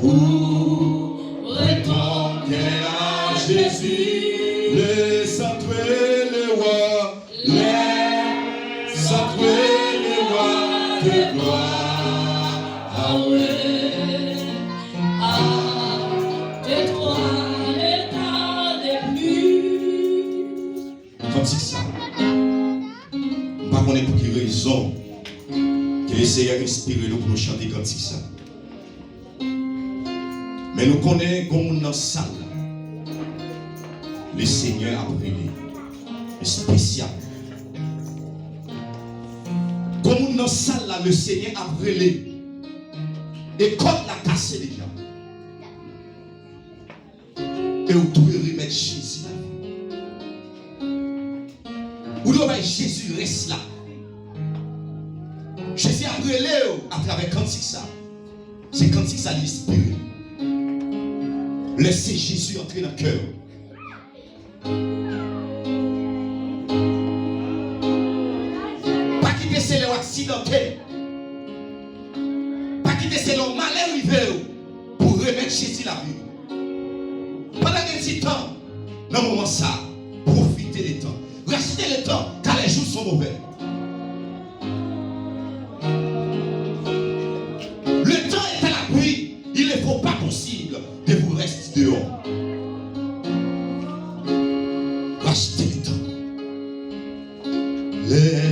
Pour répondre à Jésus, les sacrés, les rois, les sacrés, les rois de gloire. Ah ouais, ah, de toi, l'état des plus. Quand c'est ça, je ne sais pas pour quelle raison que le Seigneur inspire nous pour nous chanter quand c'est ça. Mais nous connaissons comme dans la salle, le Seigneur a brûlé, spécial. Comme dans la salle, le Seigneur a brûlé. Et quand l'a cassé déjà. Et vous devez remettre Jésus là. Vous devez mettre Jésus reste là. Jésus a brûlé à travers cantique ça. C'est cantique ça l'inspire. Laissez Jésus entrer dans le cœur. Pas quitter c'est l'accidenté. Pas quitter c'est le mal arrivé pour remettre Jésus la vie. Pendant un petit temps, dans le moment ça, profitez des temps. Rachetez le temps car les jours sont mauvais. Le temps est à la pluie. Il ne faut pas possible de vous rester dehors. Rachetez le temps. Les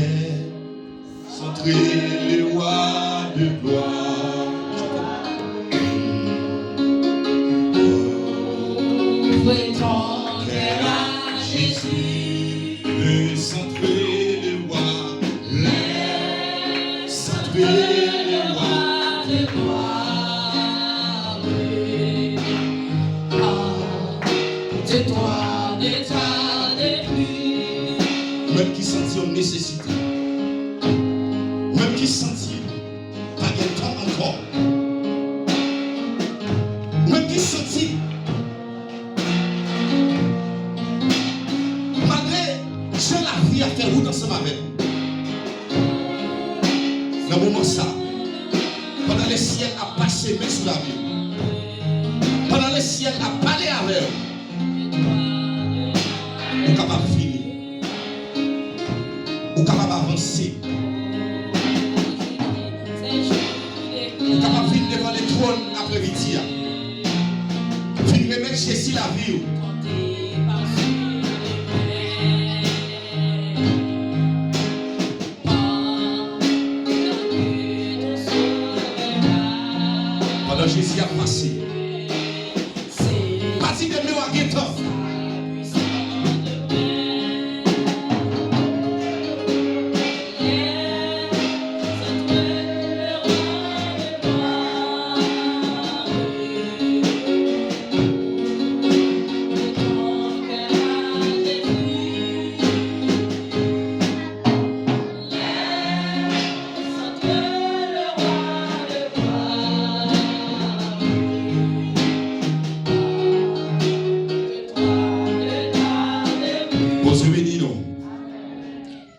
entrées, les rois de gloire. Prêtons cœur à Jésus, Les entrées, les rois. les Entrées, les rois. rois de gloire. Ah, de toi, l'état des plus. Même qui sentit en nécessité. Même qui sentit pas de temps encore. Même qui sentit malgré je la vie à faire route ensemble avec vous. Dans le moment ça, pendant le ciel a passé main sous la vie. Pendant le ciel a parlé avec vous. Vous capable de finir. Vous capable d'avancer. Vous capable de venir devant le trône après-midi. Venir remettre Jésus la vie. Pendant Jésus a passé. Parti de nous à Guétan.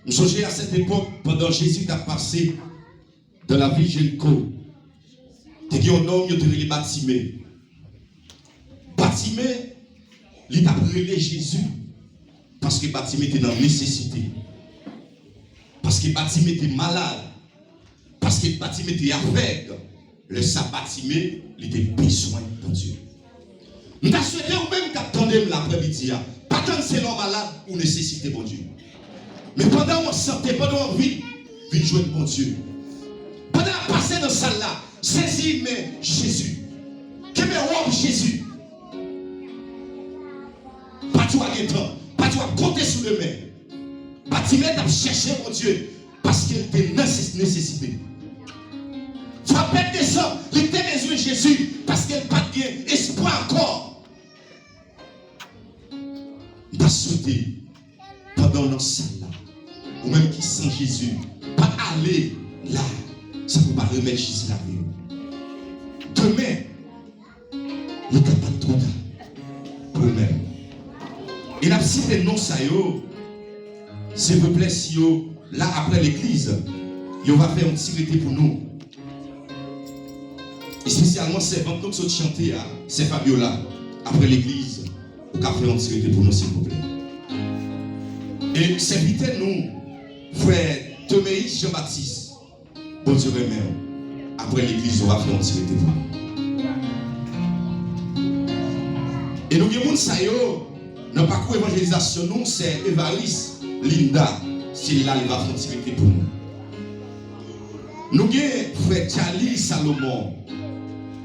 Je songeais à cette époque, pendant Jésus a passé dans la ville Jéricho. Il y a un homme qui était Bartimée. Bartimée, il a brûlé Jésus parce que Bartimée était dans la nécessité. Parce que Bartimée était malade. Parce que Bartimée était aveugle. Le Bartimée, il était besoin de Dieu. Nous avons souhaité ou même qu'attendez l'après-midi. Pas tant que c'est l'homme malade ou nécessité pour Dieu. Mais pendant on santé, pendant on vit jouer bon Dieu. Pendant on passer dans cette salle-là, saisis mais Jésus. Que me roi Jésus. Pas tout à temps, pas tout à compter sur le main. Pas tu à chercher mon Dieu parce qu'il était nécessité. Frappez des hommes, il était besoin de Jésus parce qu'il n'a pas de espoir encore. Il a souhaité pendant notre salle-là. Ou même qui sent Jésus, pas aller là, ça ne peut pas remettre Jésus la vie. Demain, il n'y a pas trop tard pour eux-mêmes. Et la cité non ça yo, s'il vous plaît, si yo, là après l'église, il va faire une tirette pour nous. Et spécialement, c'est quand nous chanter, c'est Fabiola, après l'église, au café on tiré pour nous, s'il vous plaît. Et c'est vite nous, frère Thoméis Jean-Baptiste, bon Dieu remet, après l'église, on va faire un tiré pour nous. Et nous, les gens, dans le parcours évangélisation, nous, c'est Évariste, Linda, c'est là, il va faire un tiré pour nous. Nous avons frère Charlie Salomon,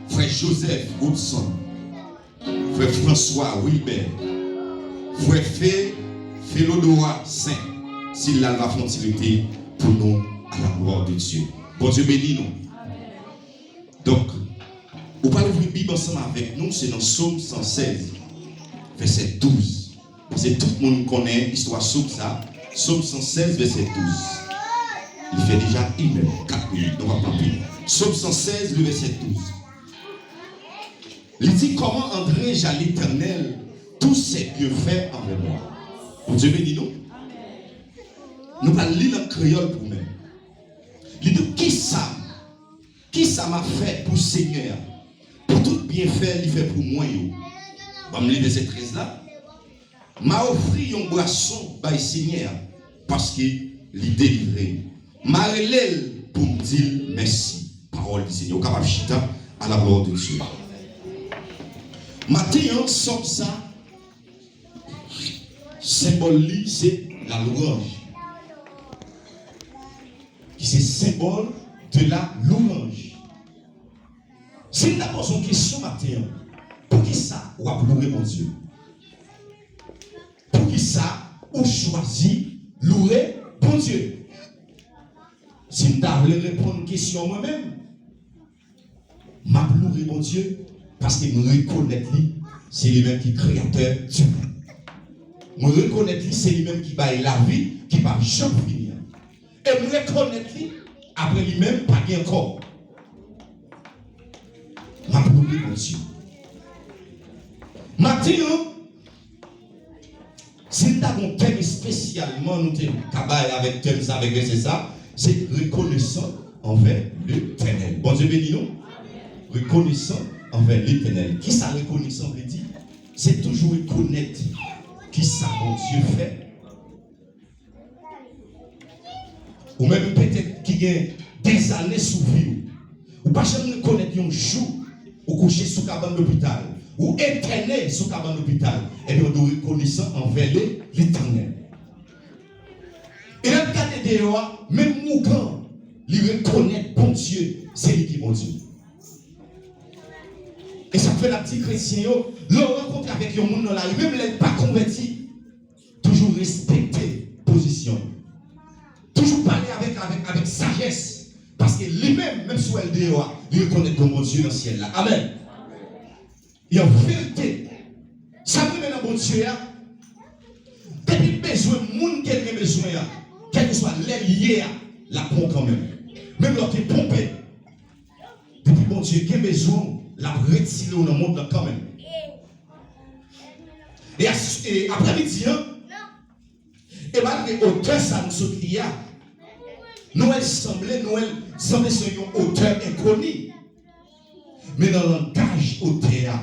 frère Joseph Goudson, frère François Wilbert, frère Félodora Saint, s'il a la frontière pour nous à la gloire de Dieu. Bon Dieu bénis nous. Donc, vous parlez de la Bible ensemble avec nous, c'est dans Psaume 116, verset 12. Parce que tout le monde connaît l'histoire Psaume ça. Psaume 116, verset 12. Il fait déjà 1 heure, 4 minutes, on va pas plus. Psaume 116, le verset 12. Il dit comment entrai-je à l'Éternel tous ses bienfaits envers moi. Bon Dieu bénis nous. Nous allons lire en créole pour nous. Il dit qui ça m'a fait pour Seigneur, pour tout bienfait il fait pour moi. On va me lire verset 13 là. M'a offert un boisson par Seigneur parce qu'il délivré. M'a relève pour me dire merci. Parole du Seigneur. Capable chita à la gloire de Dieu. Matin, somme ça, symbole, c'est la louange. Qui c'est symbole de la louange. Si nous avons une question matin, pour qui ça, ou à louer mon Dieu? Pour qui ça, ou choisit louer mon Dieu? Si nous avons répondre à une question moi-même, je louer mon Dieu. Parce que me reconnaître lui, c'est lui-même qui est créateur du monde. Me reconnaître lui, c'est lui-même qui baille la vie, qui va jamais finir. Et me reconnaître lui, après lui-même, pas bien encore. Ma louer mon Dieu. Maintenant, si nous avons un thème spécialement, nous avons avec thème ça, avec ça, c'est reconnaissant envers l'Éternel. Bon Dieu bénis nous. Reconnaissant envers l'Éternel. Qui ça reconnaissant veut dire? C'est toujours reconnaître qui ça mon Dieu fait. Ou même peut-être qui gagne des années sous vie. Ou pas jamais reconnaître un jour ou coucher sous cabane d'hôpital. Ou éterné sous cabane d'hôpital. Et bien on doit reconnaissant envers l'Éternel. Et là, regardez dehors, même mourant, il reconnaît bon Dieu, c'est lui qui est bon Dieu. Et ça fait la petite chrétien, le rencontre avec un monde dans la rue, même les pas convertis, toujours respecter position. Toujours parler avec sagesse. Parce que lui-même, même si elle dehors, il reconnaît comme bon Dieu dans le ciel là. Amen. Et en vérité, ça me met dans bon Dieu là. Depuis besoin, monde qui a besoin, quel que soit l'ailier, la pompe quand même. Même lorsqu'il est pompé. Depuis bon Dieu qui a besoin, la retiré dans le monde là quand même. Et après-midi, et malgré auteur ça nous saute il y a. Noël semblait ser un auteur inconnu. Mais dans le langage auteur,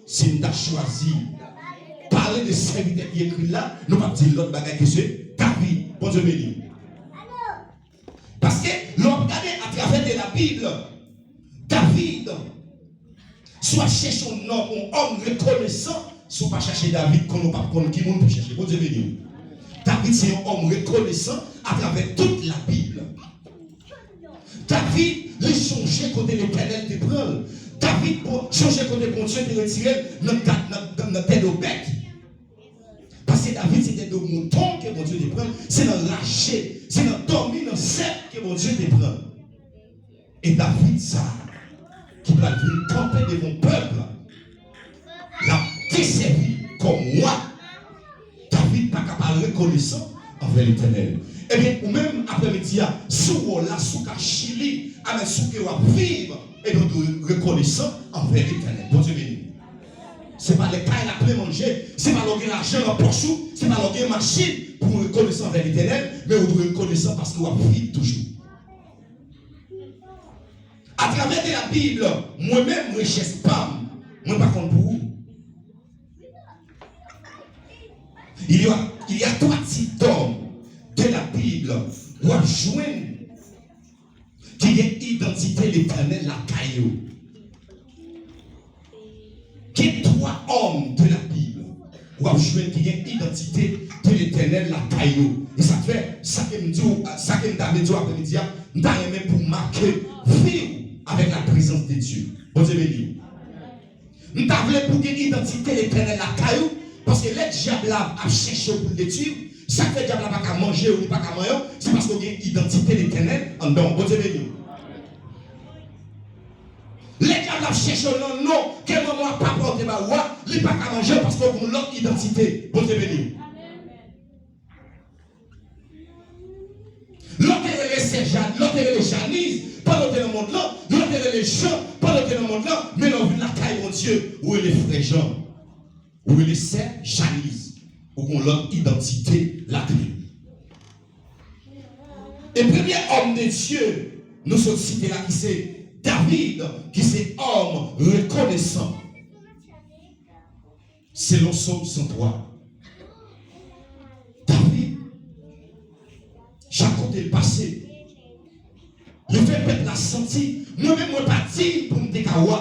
si nous avons choisi parler de serviteur qui écrit là, nous ne pouvons pas dire l'autre bagage que c'est David. Bon Dieu béni. Parce que l'on regarde à travers de la Bible, David, soit chercher un homme reconnaissant, soit pas chercher David qu'on n'a pas qui monde pour chercher. Bon Dieu béni. David c'est un homme reconnaissant à travers toute la Bible. David, il changeait côté l'Éternel te prend. David, changeait côté bon Dieu te retirer notre tête au bec. Parce que David, c'était de mouton que mon Dieu te prend. C'est dans lâcher, c'est dans dormir dans le cercle que mon Dieu te prend. Et David, ça, qui va venir camper de mon peuple, l'a desservi comme moi. David pas capable de reconnaissant envers l'Éternel. Eh bien, ou même après-midi, sous la sous Chili, avec sous qui va vivre, et nous reconnaissant envers l'Éternel. Bon Dieu béni. Ce n'est pas les cailles la manger, ce n'est pas l'argent en poche, ce n'est pas la machine pour reconnaissant envers l'Éternel, mais vous reconnaissant parce que vous vivre toujours. À À travers de la Bible, moi-même, richesse pas, moi pas contre pour vous. Il y a 3 types d'hommes de la Bible où on joint qui a identité l'éternel la caillou. Il y a 3 hommes de la Bible où on joint qui a identité de l'éternel la caillou. Et ça fait ça que me dit après-midi, nous avons pour marquer vie avec la présence de Dieu. Bon Dieu béni. Nous avons pour gagner l'identité de l'éternel la caillou. Parce que les diables a cherché pour le détruire, ça fait diable n'a pas qu'à manger ou pas qu'à manger, c'est parce qu'on a une identité de l'éternel en dedans. Bon Dieu béni. Les diables a cherché non, que maman pas porté ma voix, il n'a pas qu'à manger parce qu'on a l'autre identité. Bon Dieu béni. L'autre est les Serjane, l'autre est les Janice, pas l'autre dans le monde là, l'autre est les Jean, pas l'autre dans le monde là, mais l'on vit la caille, mon Dieu, où est les frères Jean. Où il est sert Janice, où on l'autre identité la clé. Et premier homme de Dieu, nous sommes cités là qui c'est David, qui c'est homme reconnaissant. C'est le psaume 103. David, j'ai compté le passé. Le fait peuple l'a senti, moi-même, moi pas dit pour me décaouer.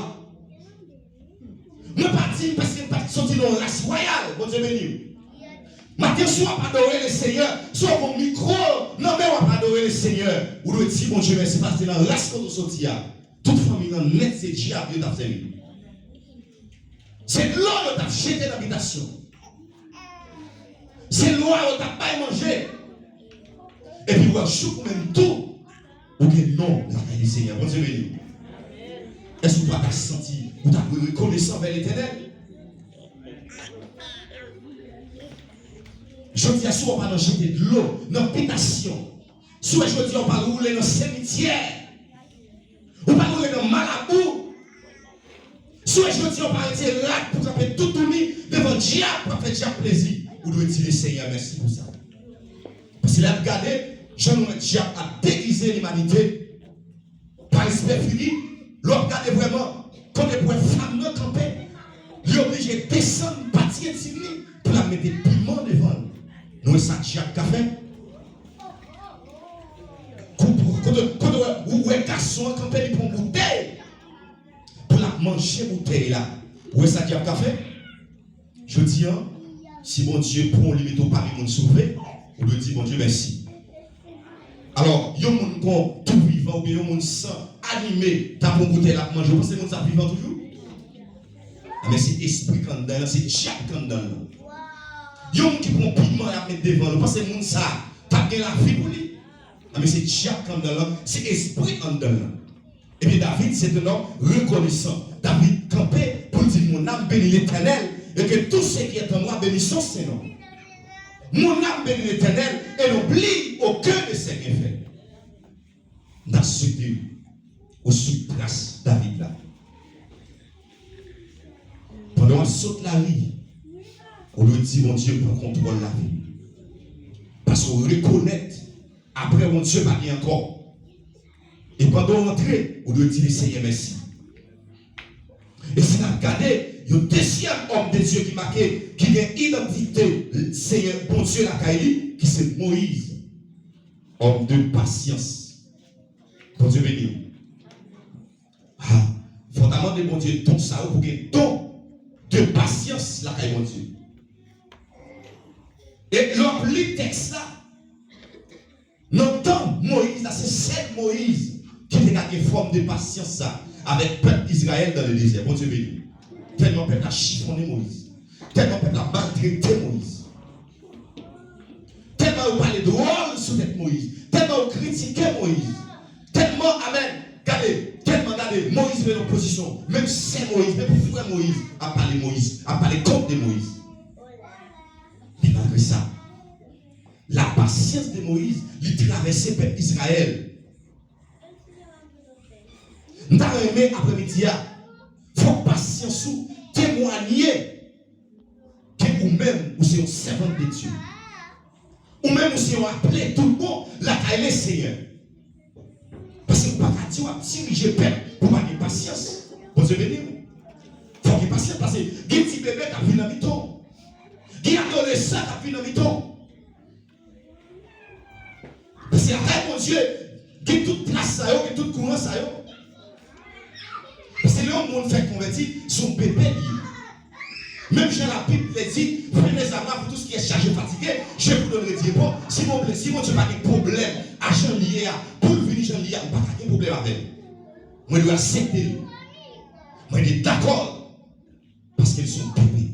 Je ne pas dire parce que je ne pas sortir dans la race royale. Bon Dieu béni. Maintenant, soit pas adorer le Seigneur, soit mon micro, non mais on va pas adorer le Seigneur. Ou le dire, bon Dieu, merci parce que dans la race qu'on sortit, toute famille dans net, c'est diable qui t'a fait. C'est l'eau qui t'a jeté dans l'habitation. C'est l'eau qui t'a pas mangé. Et puis, vous chou même tout. Ou bien non, la du Seigneur. Bon Dieu béni. Est-ce que vous avez senti, vous avez reconnaissant vers l'éternel? Je dis à soi, on va jeter de l'eau dans l'habitation. Soit je dis, on va rouler dans le cimetière. On va rouler dans le malabou. Soit je dis, on va arrêter là pour faire tout tourner devant le diable pour faire diable plaisir. Vous devez dire, Seigneur, merci pour ça. Parce qu'il a regardé, le diable a déguisé l'humanité par l'esprit fini. L'on regarde vraiment, quand les points femmes ne camper, il est obligé de descendre, partir de pour la mettre des piments devant. Nous, ça diable qu'a fait. Quand vous êtes garçon, camper, il prend une bouteille pour la manger bouteille là. Où est ça diable qu'a fait? Je dis, si mon Dieu prend le métaux par le monde sauvé, on lui dit, bon Dieu, merci. Alors, il y a des gens tout vivant, ou bien il y a des gens sans animé, t'as pour goûter la manger, vous pensez que ça vivant toujours? Mais c'est esprit quand dedans, c'est diable quand dedans. Il y a des gens qui prennent piment et la mettre devant, vous pensez que ça, t'as bien la vie pour lui? Mais c'est diable quand dedans, c'est esprit quand dedans. Et puis David, c'est un homme reconnaissant. David campait pour dire, mon âme bénit l'Éternel, et que tout ce qui est en moi bénit son Seigneur. Mon âme bénit l'Éternel et n'oublie aucun de ses bienfaits. Dans ce Dieu, au sud place David là. Pendant qu'on saute la vie, on lui dit, mon Dieu prend contrôle de la vie. Parce qu'on reconnaît, après mon Dieu va bien encore. Et pendant l'entrée, on lui dit, Seigneur, merci. Et si on regarde, il y a un deuxième homme de Dieu qui marqué, qui a identité, Seigneur, bon Dieu, la Kaili, qui c'est Moïse, homme de patience. Bon Dieu béni. Ah, fondamentalement de bon Dieu, ton ça, pour que ton de patience, la Kaili, bon Dieu. Et l'homme, le texte là, notre Moïse, là, c'est seul Moïse qui a une forme de patience ça, avec le peuple d'Israël dans le désert. Bon Dieu béni. Tellement le peuple a chiffonné Moïse. Tellement le peuple a maltraité Moïse. Tellement on parlait de rôle sur tête Moïse. Tellement on critiquait Moïse. Tellement, amen, regardez, tellement regardez, Moïse met en position. Même c'est Moïse, même frère Moïse a parlé Moïse, a parlé contre de Moïse. Mais malgré ça, la patience de Moïse lui traversait le peuple d'Israël. Nous avons aimé après-midi, il faut patience ou témoigner que vous-même, vous êtes un servant de Dieu. Ou même vous êtes appelé tout le monde, la caille Seigneur. Parce que vous ne pouvez pas dit, on va diriger le peuple pour avoir patience. Bon Dieu béni. Il faut avoir patience parce que il y a des petits bébés qui ont vu dans le miton. Il y a des adolescents qui ont vu dans le miton. Parce que après, mon Dieu, il y a toute place, il y a toute courant. Parce que là, le monde fait convertir son bébé. Même Jean la Bible l'a dit, prenez les amas pour tout ce qui est chargé, fatigué, je vous donnerai des réponses. Si mon Dieu n'a pas de problème à Jean lié, pour venir Jean lié, il n'y a pas de problème avec. Moi, je dois accepter. Moi, je suis d'accord. Parce qu'ils sont bébés.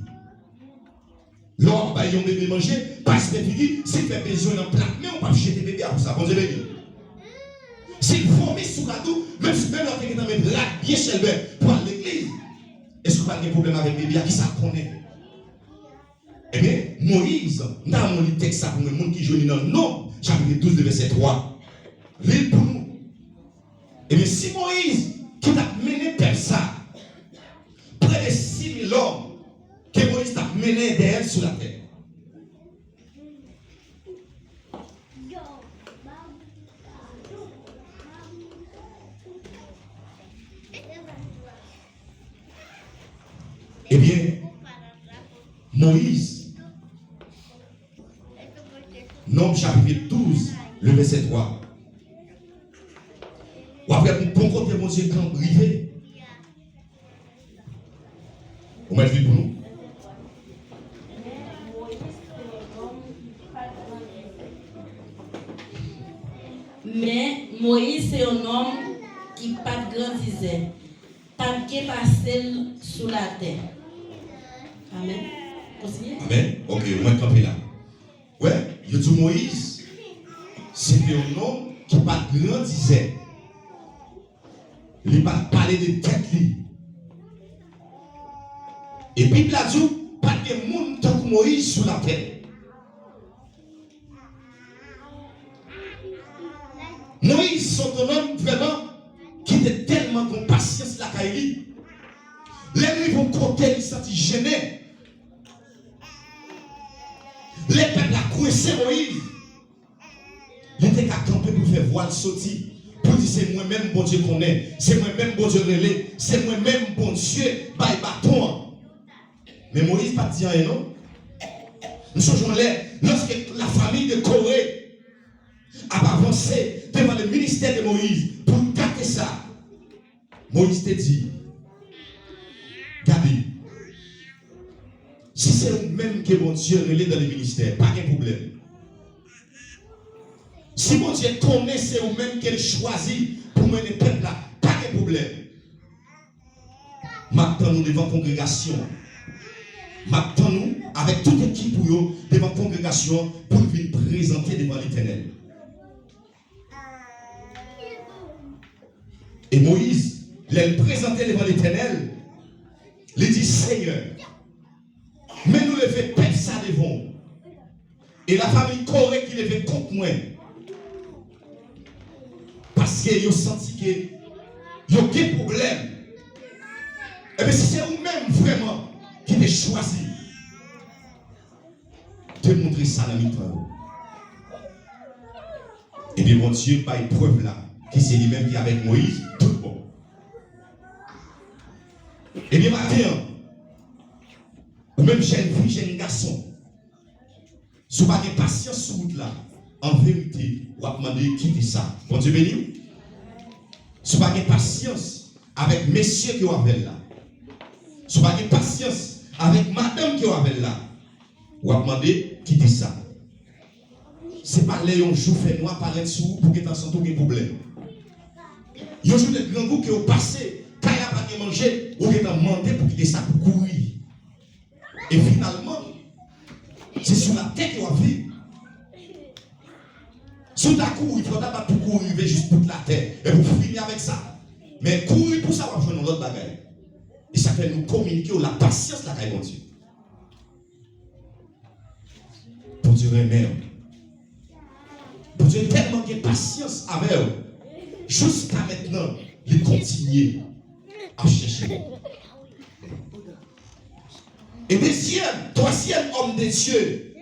L'homme, bah, ils ont bébé manger, parce que s'il fait besoin d'un plat, mais on ne peut pas jeter bébé à ça. Bon Dieu béni. S'il vomit sous la douche, même si l'autre est dans mes bras, bien chez lui, pour aller à l'église. Est-ce que vous avez un problème avec bébé qui ça connaît? Eh bien, Moïse, dans mon texte, pour le monde qui joue dans le nom, chapitre 12, verset 3. L'île pour nous. Eh bien, si Moïse, qui t'a mené comme ça, près de 6 000 hommes, que Moïse t'a mené derrière sur la terre. Eh bien, Moïse, Nombre chapitre 12, le verset 3. Ou après, pour bon côté, mon Dieu, quand privé. Vous mettez pour nous? Mais Moïse, c'est un homme qui pas grandissait, pas qui passait sous la terre. Amen. Continuez. Amen. Ok, on va camper là. Ouais, il dit Moïse, c'était un homme qui pas grandissait. Il n'a pas parlé de tête. Et puis, il a dit, pas de monde tant que Moïse sous la terre. Moïse, son homme vraiment, qui était tellement de patience la caille. Les vont côté, ils se sentent gênés. Les peuples ont coincé Moïse. Il était qu'à camper pour faire voile sortir. Pour dire c'est moi-même bon Dieu qu'on est. C'est moi-même bon Dieu relais. C'est moi-même bon Dieu by bâton. Mais Moïse pas dit rien non. Nous changeons l'air. Lorsque la famille de Corée a avancé devant le ministère de Moïse pour gâter ça, Moïse te dit, Gabi, si c'est vous-même que mon Dieu relève dans le ministère, pas de problème. Si mon Dieu connaît, c'est vous-même qu'elle choisit pour mener le peuple là, pas de problème. Maintenant, nous devant la congrégation. Maintenant, nous, avec toute équipe devant la congrégation, pour venir présenter devant l'Éternel. Et Moïse, il présentait devant l'Éternel, il dit Seigneur, mais nous le fait perdre ça devant. Et la famille Corée qui le fait contre moi. Parce qu'ils ont senti qu'il y a des problèmes. Et bien si c'est vous-même vraiment qui t'ai choisi de montrer ça dans le temps. Et bien mon Dieu, par une preuve là, qui c'est lui-même qui est avec Moïse, tout bon. Et bien maintenant, ou même jeune fille, jeune garçon, si vous n'avez pas de patience sur route là, en vérité, vous avez demandé de quitter ça. Bon Dieu béni. Si vous n'avez pas de patience avec messieurs qui ont là, si vous n'avez pas de patience avec madame qui ont là, vous avez demandé de quitter ça. Ce n'est pas les jours fait noir paraître sur vous pour que vous ayez un problème. Il y a un jour de grand goût qui ont passé, quand il n'y a pas de manger, vous avez demandé pour quitter ça pour courir. Et finalement, c'est sur la tête qu'on vit. Sous ta cour, il faut d'abord pour courir juste pour la tête. Et vous finir avec ça. Mais courir pour ça, on va jouer dans l'autre bagaille. Et ça fait nous communiquer la patience de la caille, mon Dieu. Pour Dieu remet. Pour Dieu tellement de patience avec eux. Jusqu'à maintenant, il continue à chercher. Et troisième homme de Dieu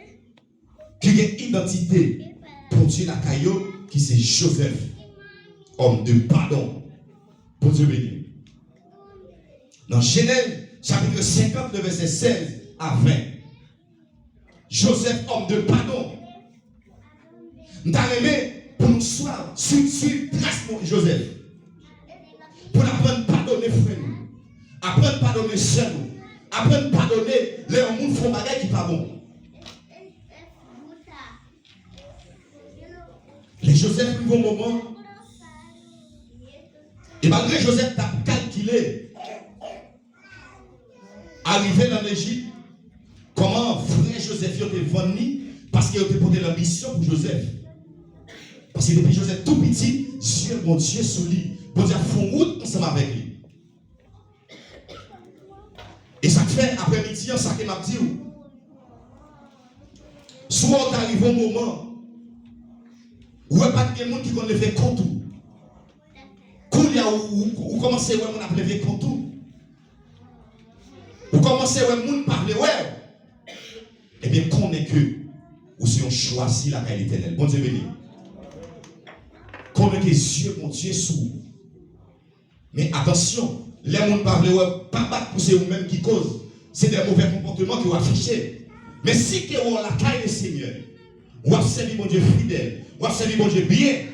qui a une identité pour Dieu la caillou, qui c'est Joseph, homme de pardon. Pour Dieu béni. Dans Genèse, chapitre 50, le verset 16 à 20. Joseph, homme de pardon. Nous avons aimé pour nous soir sur trace Joseph. Pour apprendre à pardonner frère nous. Apprendre à pardonner soeur nous. Apprendre à pardonner les gens qui font des choses qui ne sont pas bon. Les Joseph vivent au moment. Et malgré Joseph t'a calculé arrivé dans l'Égypte, comment frère Joseph était venu parce qu'il était porté l'ambition pour Joseph. Parce que depuis Joseph tout petit, Dieu, mon Dieu, sous lui, pour dire font route ensemble avec lui. Et ça fait après-midi, ça qui m'a dit, soit on arrive au moment où il n'y a pas de gens qui connaissent le contour. Quand il y a où commencez à on lever contour. Vous commencez à moun parler, ouais. Eh bien, qu'on est que, ou si on choisit la réalité éternelle. Bon Dieu béni. Qu'on est que Dieu, mon Dieu, sous. Mais attention, les gens parlent, ouais, pas battre pour c'est vous-même qui cause. C'est des mauvais comportements qui vous affichez. Mais si que vous avez la caille du Seigneur, vous avez servi mon Dieu fidèle, vous avez servi mon Dieu bien,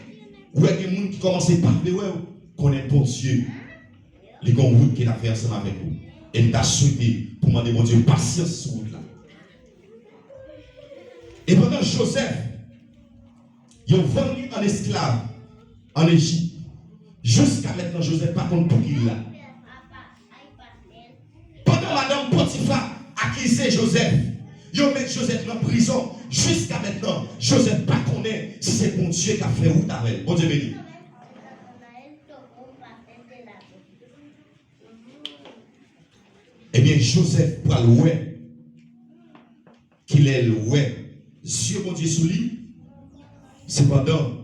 vous avez des gens qui commencent à parler, ouais, qu'on est bon Dieu. Les gens qui ont fait ensemble avec vous. Et nous avons souhaité pour demander mon Dieu patience sur vous là. Et pendant Joseph, ils ont vendu en esclave en Égypte. Jusqu'à maintenant, Joseph pas contre pour qui là. Pendant Madame Potiphar accusé Joseph, ils ont mis Joseph dans la prison. Jusqu'à maintenant, Joseph pas connaît si c'est bon Dieu qui a fait route avec. Bon Dieu béni. Eh bien, Joseph, pour louer, qu'il est loué, Dieu, mon Dieu, sous lui, cependant,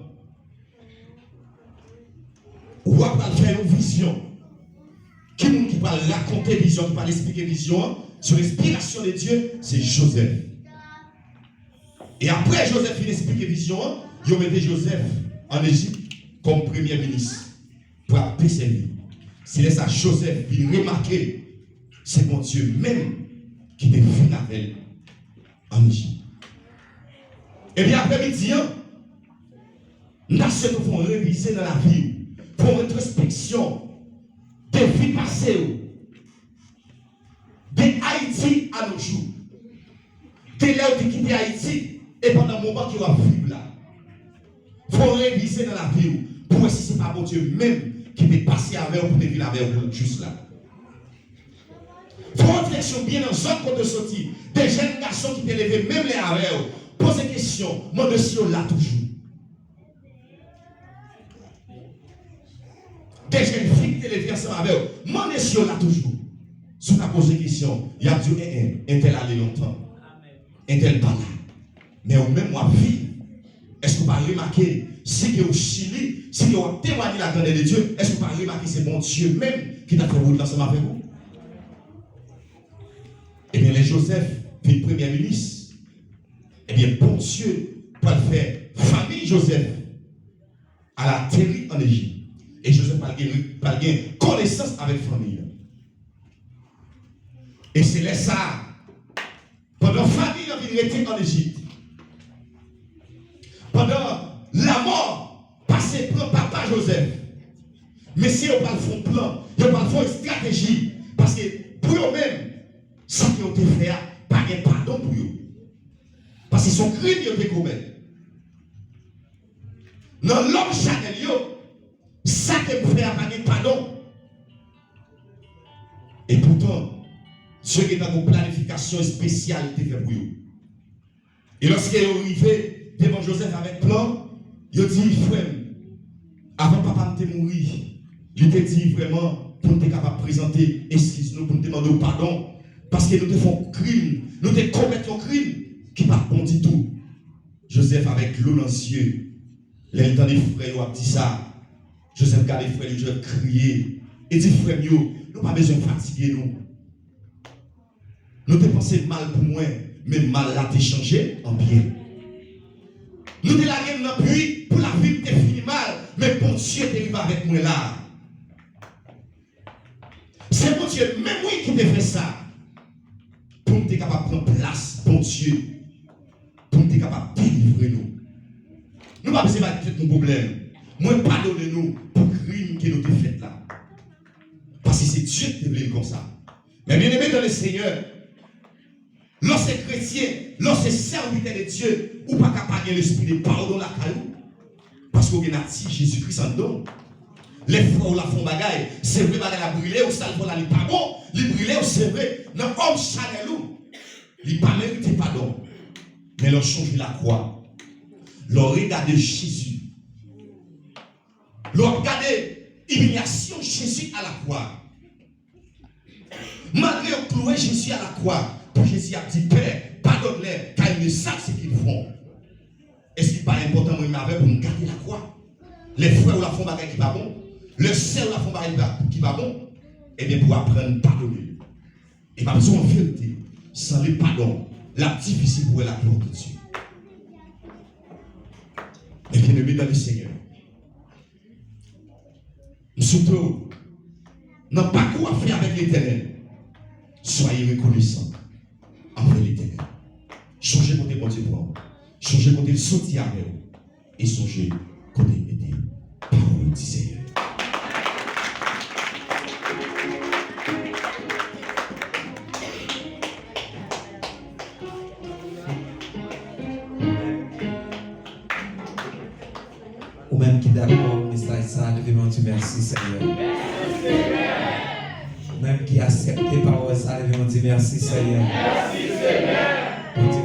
ou va faire une vision, qui va raconter vision, qui va expliquer vision, sur l'inspiration de Dieu, c'est Joseph. Et après Joseph, il explique vision, il a mis Joseph en Égypte comme premier ministre pour appeler ses vies. C'est ça, Joseph, il remarquait. C'est mon Dieu même qui te fait la veille en Égypte. Et bien après-midi, nous avons réviser dans la vie pour rétrospection des vies passées, de Haïti à nos jours. De là où tu quittes Haïti et pendant le moment qui va vivre là. Il faut réviser dans la vie pour voir si ce n'est pas mon Dieu même qui te passe avec vous pour te vivre avec vous juste là. Faut réflexion bien dans zone qu'on te sorti. Des jeunes garçons qui t'ont levé, même les avec eux. Pose des questions. Mon dossier là toujours. Des jeunes filles qui t'ont levé ensemble avec eux. Mon dossier là toujours. Si on a posé des questions, il y a dit, un tel allé longtemps. Un tel pas là. Mais au même moi, vie, est-ce que vous avez remarqué, si vous au Chili, si vous avez témoigné la grandeur de Dieu, est-ce que vous avez remarqué que c'est mon Dieu même qui t'a fait route ensemble avec vous? Eh bien, les Joseph, puis le premier ministre, eh bien, bon Dieu, pour le faire famille Joseph à la terre en Égypte. Et Joseph n'a pas connaissance avec la famille. Et c'est là ça. Pendant la famille a été en Égypte. Pendant la mort, passé pour papa Joseph. Mais si on parle de plan, on parle de stratégie. Parce que pour eux-mêmes, ce qu'ils ont fait, pas de pardon pour eux. Parce que son crime, ils ont été commis. Dans l'homme charnel, ça qu'ils ont fait, pas de pardon. Et pourtant, Dieu qui a une planification spéciale qui fait pour eux. Et lorsqu'ils sont arrivés devant Joseph avec plan, il a dit, frère, avant papa de mourir, il t'a dit vraiment, pour nous être capable de présenter, excuse-nous, pour nous demander pardon. Parce que nous te faisons crime, nous te commettons un crime qui n'est pas bon du tout. Joseph avec l'eau dans les yeux, les temps des frères ont dit ça. Joseph regarde les frères, il a crié. Et dit frère, nous n'avons pas besoin de fatiguer nous. Nous te pensons mal pour moi, mais mal là t'es changé en bien. Nous te laguons dans la pluie pour la vie te fini mal, mais bon Dieu t'es arrivé avec moi là. C'est mon Dieu, même moi qui te fait ça. Pour nous être capable de prendre place, bon Dieu. Pour nous être capable de délivrer nous. Nous ne pouvons pas besoin de nos problèmes. Moi, pardonnez-nous pour le crime que nous avons fait là. Parce que c'est Dieu qui te voulait comme ça. Mais bien aimé dans le Seigneur, lorsque chrétien, lorsque serviteur de Dieu, ou pas capable de l'esprit de pardon la caillou. Parce qu'on a dit Jésus-Christ en don. Les fois où la font bagaille, c'est vrai, bagaille la brûler, ou ça le vol, il pas bon, il brûler, c'est vrai, dans l'homme chanel ou, il pas mérité pardon. Mais leur changer la croix, leur regarder Jésus, leur regarder l'humiliation Jésus à la croix. Malgré clouer Jésus à la croix, pour Jésus a dit Père, pardonne-les, car ils ne savent ce qu'ils font. Est-ce qu'il n'est pas important moi avec pour nous garder la croix? Les frères ou la font bagaille qui va bon, le sœur ou la font bagaille qui va bon, et bien pour apprendre à pardonner. Et pas besoin de vérité, sans le pardon, la difficile pour la gloire de Dieu. Mais bien aimé dans le Seigneur, surtout, dans le parcours à faire avec l'Éternel, soyez reconnaissants envers l'Éternel. Changez côté bon Dieu pour changez côté le sortir avec vous et songez côté aider. Parole du Seigneur. Ou même qui d'accord, message ça, levez-moi Dieu merci Seigneur. Ou même qui accepte les paroles ça, levez-moi Dieu merci Seigneur. Merci Seigneur.